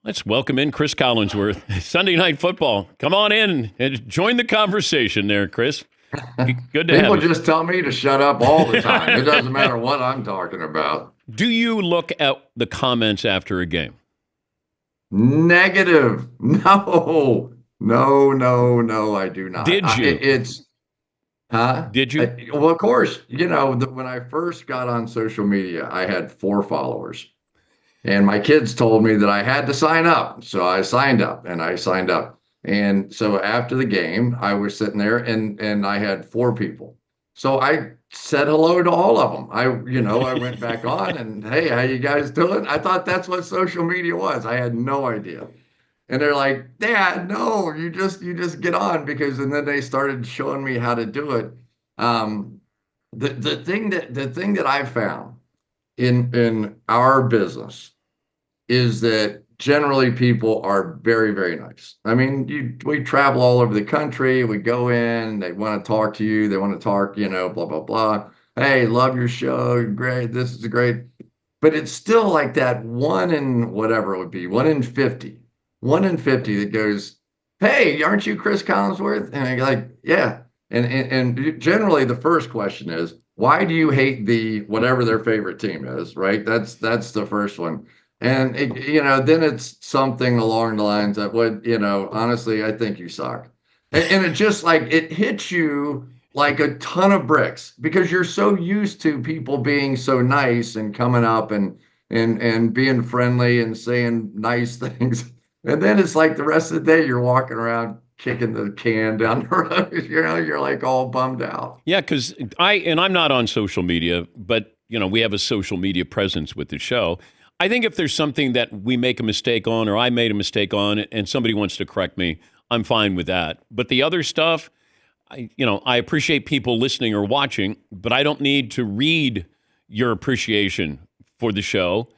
Let's welcome in Cris Collinsworth. Sunday Night Football. Come on in and join the conversation there, Cris. Good to have People you. just tell me to shut up all the time. It doesn't matter what I'm talking about. Do you look at the comments after a game? Negative. No, no, no, no, I do not. Did you? Huh? Did you? Well, of course, when I first got on social media, I had 4 followers. And my kids told me that I had to sign up. So I signed up and I signed up. And so after the game, I was sitting there and I had 4 people. So I said hello to all of them. I went back on and, hey, how you guys doing? I thought that's what social media was. I had no idea. And they're like, Dad, no, you just get on and then they started showing me how to do it. Um, the thing that I found in our business is that generally people are very, very nice. I mean, we travel all over the country. We go in, they want to talk to you. They want to talk, blah, blah, blah. Hey, love your show. Great. This is great. But it's still like that one in whatever it would be, 1 in 50, 1 in 50 that goes, hey, aren't you Cris Collinsworth? And I'm like, yeah. And generally the first question is, why do you hate the whatever their favorite team is, right? That's the first one. And then it's something along the lines of honestly, I think you suck. And it just like it hits you like a ton of bricks because you're so used to people being so nice and coming up and being friendly and saying nice things. And then it's like the rest of the day you're walking around kicking the can down the road. You're like all bummed out. Yeah, because I'm not on social media, but we have a social media presence with the show. I think if there's something that we make a mistake on or I made a mistake on and somebody wants to correct me, I'm fine with that. But the other stuff, I appreciate people listening or watching, but I don't need to read your appreciation for the show.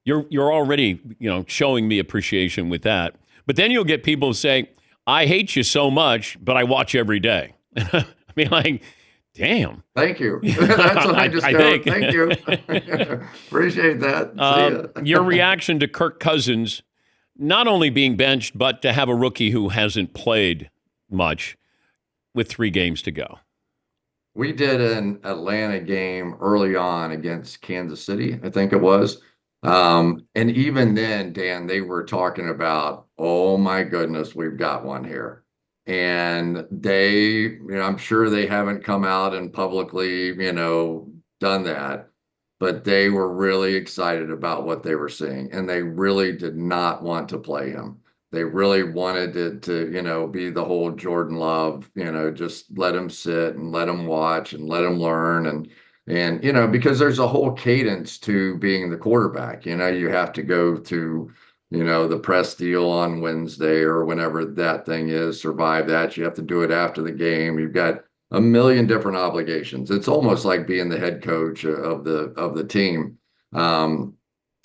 You're already, showing me appreciation with that. But then you'll get people say, I hate you so much, but I watch every day. I mean, like, damn. Thank you. That's what I just go. think. Thank you. Appreciate that. Your reaction to Kirk Cousins not only being benched, but to have a rookie who hasn't played much with 3 games to go. We did an Atlanta game early on against Kansas City, I think it was. And even then, Dan, they were talking about, oh my goodness, we've got one here. And I'm sure they haven't come out and publicly, done that, but they were really excited about what they were seeing. And they really did not want to play him. They really wanted it to, be the whole Jordan Love, just let him sit and let him watch and let him learn. And because there's a whole cadence to being the quarterback, you have to go to the press deal on Wednesday or whenever that thing is, survive that. You have to do it after the game. You've got a million different obligations. It's almost like being the head coach of the team. And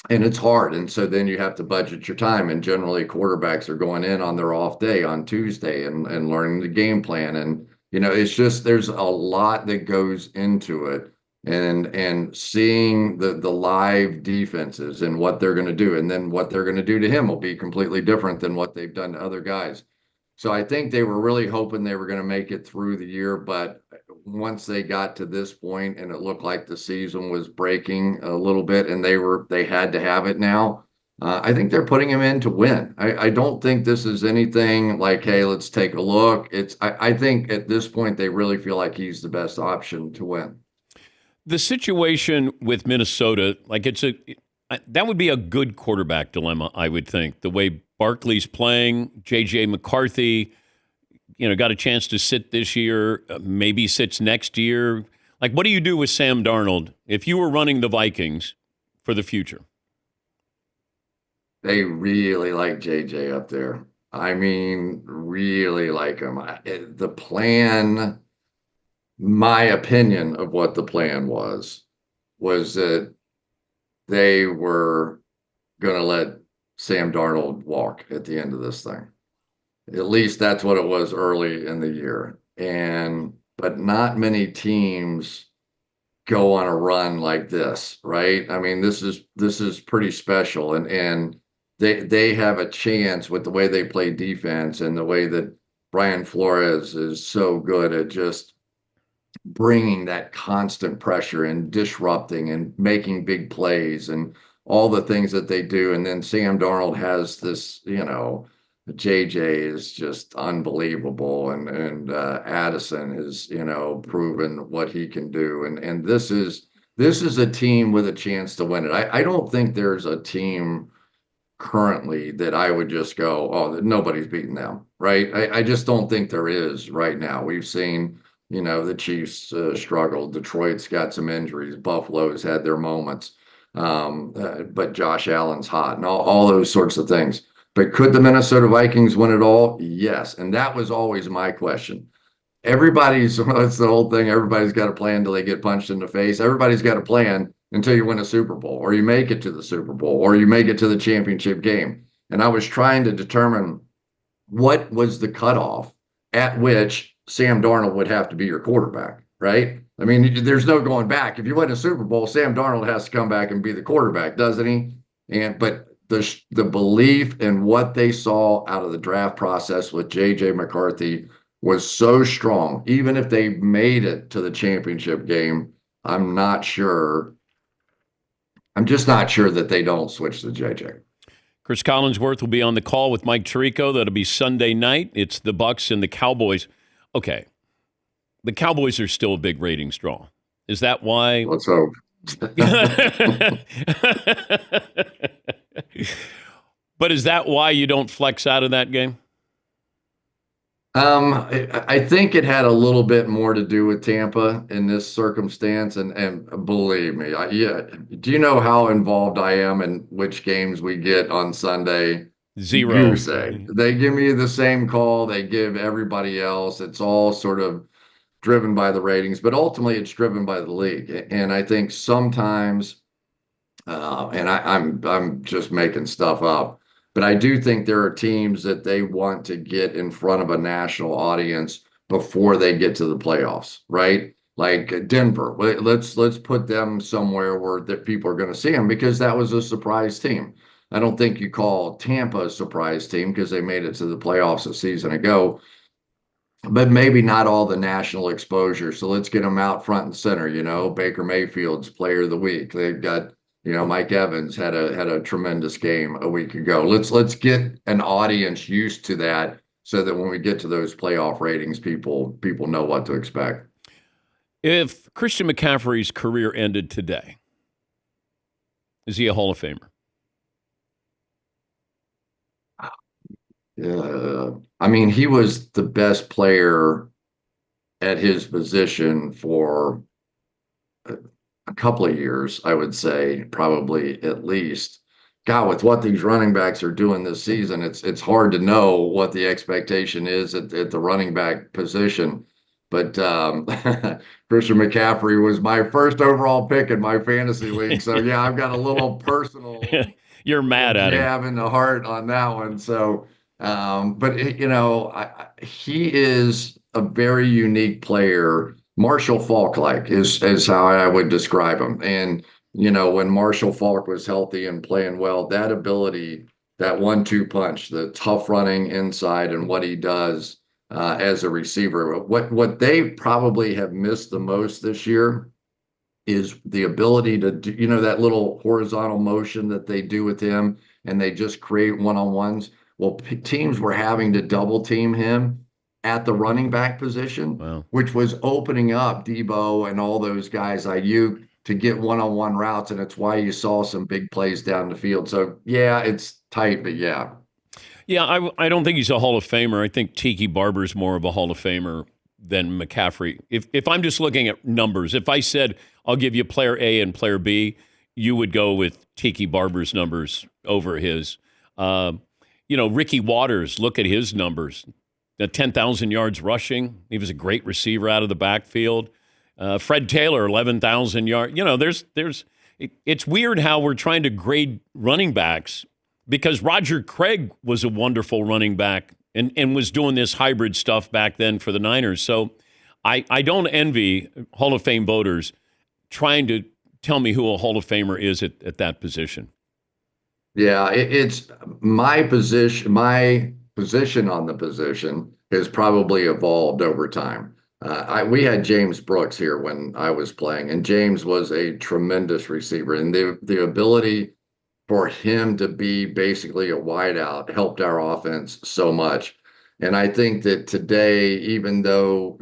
it's hard. And so then you have to budget your time. And generally quarterbacks are going in on their off day on Tuesday and learning the game plan. And, it's just, there's a lot that goes into it. And seeing the live defenses and what they're going to do, and then what they're going to do to him will be completely different than what they've done to other guys. So I think they were really hoping they were going to make it through the year, but once they got to this point and it looked like the season was breaking a little bit and they had to have it now, I think they're putting him in to win. I don't think this is anything like, hey, let's take a look. I think at this point they really feel like he's the best option to win. The situation with Minnesota, like that would be a good quarterback dilemma, I would think. The way Barkley's playing, J.J. McCarthy, got a chance to sit this year, maybe sits next year. Like, what do you do with Sam Darnold if you were running the Vikings for the future? They really like JJ up there. I mean, really like him. The plan, my opinion of what the plan was that they were going to let Sam Darnold walk at the end of this thing. At least that's what it was early in the year. But not many teams go on a run like this, right? I mean, this is pretty special. And they have a chance with the way they play defense and the way that Brian Flores is so good at just bringing that constant pressure and disrupting and making big plays and all the things that they do. And then Sam Darnold has this, JJ is just unbelievable, and Addison has proven what he can do, and this is a team with a chance to win it. I don't think there's a team currently that I would just go, oh, nobody's beating them, right? I just don't think there is right now. We've seen, the Chiefs struggle. Detroit's got some injuries. Buffalo's had their moments. But Josh Allen's hot and all those sorts of things. But could the Minnesota Vikings win it all? Yes. And that was always my question. That's the whole thing. Everybody's got a plan until they get punched in the face. Everybody's got a plan until you win a Super Bowl, or you make it to the Super Bowl, or you make it to the championship game. And I was trying to determine what was the cutoff at which Sam Darnold would have to be your quarterback, right? I mean, there's no going back. If you win a Super Bowl, Sam Darnold has to come back and be the quarterback, doesn't he? But the belief in what they saw out of the draft process with J.J. McCarthy was so strong. Even if they made it to the championship game, I'm just not sure that they don't switch to J.J. Cris Collinsworth will be on the call with Mike Tirico. That'll be Sunday night. It's the Bucs and the Cowboys. Okay. The Cowboys are still a big ratings draw. Is that why? Let's hope. But is that why you don't flex out of that game? I think it had a little bit more to do with Tampa in this circumstance, and believe me, do you know how involved I am in which games we get on Sunday? Zero. You say. They give me the same call they give everybody else. It's all sort of driven by the ratings, but ultimately it's driven by the league. And I think sometimes, and I'm just making stuff up, but I do think there are teams that they want to get in front of a national audience before they get to the playoffs, right? Like Denver. Let's put them somewhere where that people are going to see them, because that was a surprise team. I don't think you call Tampa a surprise team because they made it to the playoffs a season ago, but maybe not all the national exposure. So let's get them out front and center. Baker Mayfield's player of the week. They've got, Mike Evans had a tremendous game a week ago. Let's get an audience used to that, so that when we get to those playoff ratings, people know what to expect. If Christian McCaffrey's career ended today, is he a Hall of Famer? I mean, he was the best player at his position for a couple of years, I would say, probably at least. God, with what these running backs are doing this season, it's hard to know what the expectation is at the running back position. But Christian McCaffrey was my first overall pick in my fantasy league. So, yeah, I've got a little personal You're mad at him. jab in the heart on that one. So, but, he is a very unique player. Marshall Faulk-like is how I would describe him. And, when Marshall Faulk was healthy and playing well, that ability, that 1-2 punch, the tough running inside and what he does as a receiver. What they probably have missed the most this year is the ability to do, that little horizontal motion that they do with him, and they just create one-on-ones. Well, teams were having to double team him at the running back position, wow, which was opening up Debo and all those guys, Ayuk, to get one-on-one routes, and it's why you saw some big plays down the field. So, yeah, it's tight, but yeah. Yeah, I don't think he's a Hall of Famer. I think Tiki Barber's more of a Hall of Famer than McCaffrey. If I'm just looking at numbers, if I said I'll give you player A and player B, you would go with Tiki Barber's numbers over his. Ricky Waters, look at his numbers. 10,000 yards rushing. He was a great receiver out of the backfield. Fred Taylor, 11,000 yards. It's weird how we're trying to grade running backs, because Roger Craig was a wonderful running back and was doing this hybrid stuff back then for the Niners. So I don't envy Hall of Fame voters trying to tell me who a Hall of Famer is at that position. Yeah, it's my position. My position on the position has probably evolved over time. We had James Brooks here when I was playing, and James was a tremendous receiver, and the ability for him to be basically a wideout helped our offense so much. And I think that today, even though,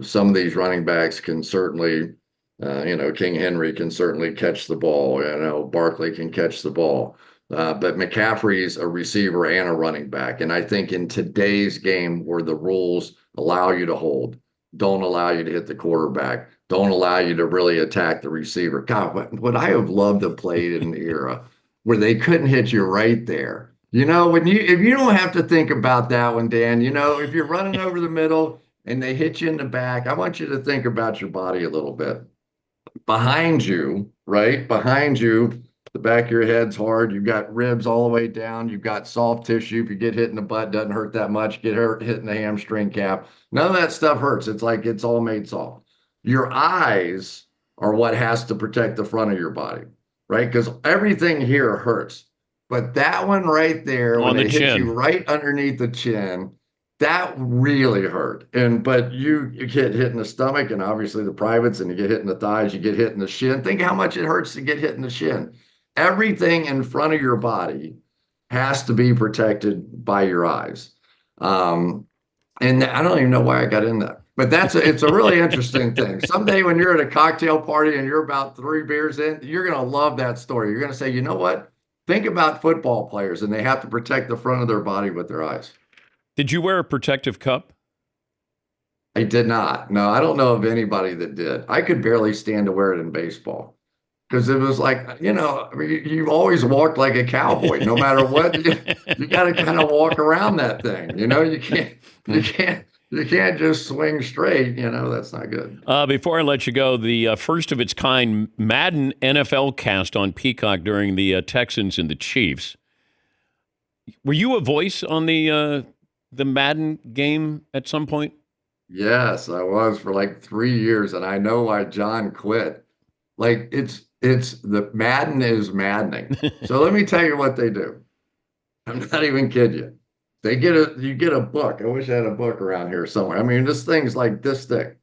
some of these running backs can certainly, King Henry can certainly catch the ball, Barkley can catch the ball. But McCaffrey's a receiver and a running back. And I think in today's game where the rules allow you to hold, don't allow you to hit the quarterback, don't allow you to really attack the receiver. God, what I have loved to play in an era where they couldn't hit you right there. If you don't have to think about that one, Dan, if you're running over the middle and they hit you in the back, I want you to think about your body a little bit. Behind you, right? Behind you, the back of your head's hard. You've got ribs all the way down. You've got soft tissue. If you get hit in the butt, doesn't hurt that much. Get hit in the hamstring cap. None of that stuff hurts. It's like it's all made soft. Your eyes are what has to protect the front of your body, right? Because everything here hurts. But that one right there, when it hits you right underneath the chin, that really hurt. But you get hit in the stomach and obviously the privates, and you get hit in the thighs, you get hit in the shin. Think how much it hurts to get hit in the shin. Everything in front of your body has to be protected by your eyes. And I don't even know why I got in that. But it's a really interesting thing. Someday when you're at a cocktail party and you're about 3 beers in, you're going to love that story. You're going to say, you know what? Think about football players, and they have to protect the front of their body with their eyes. Did you wear a protective cup? I did not. No, I don't know of anybody that did. I could barely stand to wear it in baseball because it was like, you always walked like a cowboy, no matter what. You got to kind of walk around that thing. You can't just swing straight. That's not good. Before I let you go, the first of its kind Madden NFL cast on Peacock during the Texans and the Chiefs. Were you a voice on the Madden game at some point? Yes, I was for like 3 years, and I know why John quit. Like it's the Madden is maddening. So let me tell you what they do. I'm not even kidding you. You get a book. I wish I had a book around here somewhere. I mean, this thing's like this thick,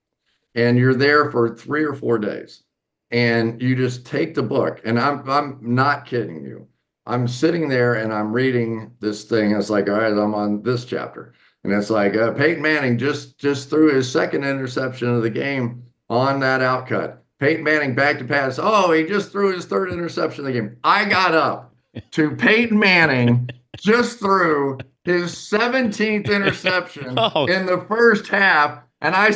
and you're there for 3 or 4 days, and you just take the book. And I'm not kidding you. I'm sitting there and I'm reading this thing. It's like, all right, I'm on this chapter, and it's like Peyton Manning just threw his second interception of the game on that outcut. Peyton Manning back to pass. Oh, he just threw his third interception of the game. I got up to Peyton Manning just threw his 17th interception in the first half. And I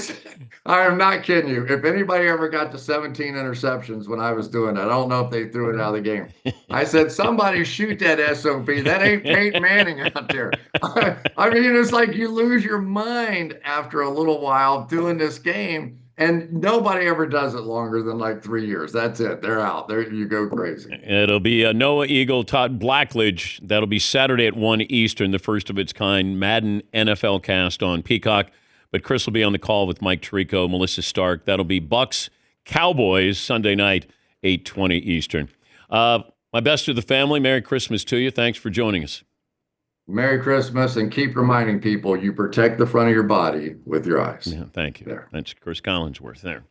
am not kidding you. If anybody ever got to 17 interceptions when I was doing that, I don't know if they threw it out of the game. I said, somebody shoot that SOB. That ain't Peyton Manning out there. I mean, it's like you lose your mind after a little while doing this game. And nobody ever does it longer than like 3 years. That's it. They're out. There you go crazy. It'll be Noah Eagle, Todd Blackledge. That'll be Saturday at 1 Eastern, the first of its kind Madden NFL cast on Peacock. But Chris will be on the call with Mike Tirico, Melissa Stark. That'll be Bucks Cowboys Sunday night, 8:20 Eastern. My best to the family. Merry Christmas to you. Thanks for joining us. Merry Christmas, and keep reminding people you protect the front of your body with your eyes. Yeah, thank you. There. That's Cris Collinsworth there.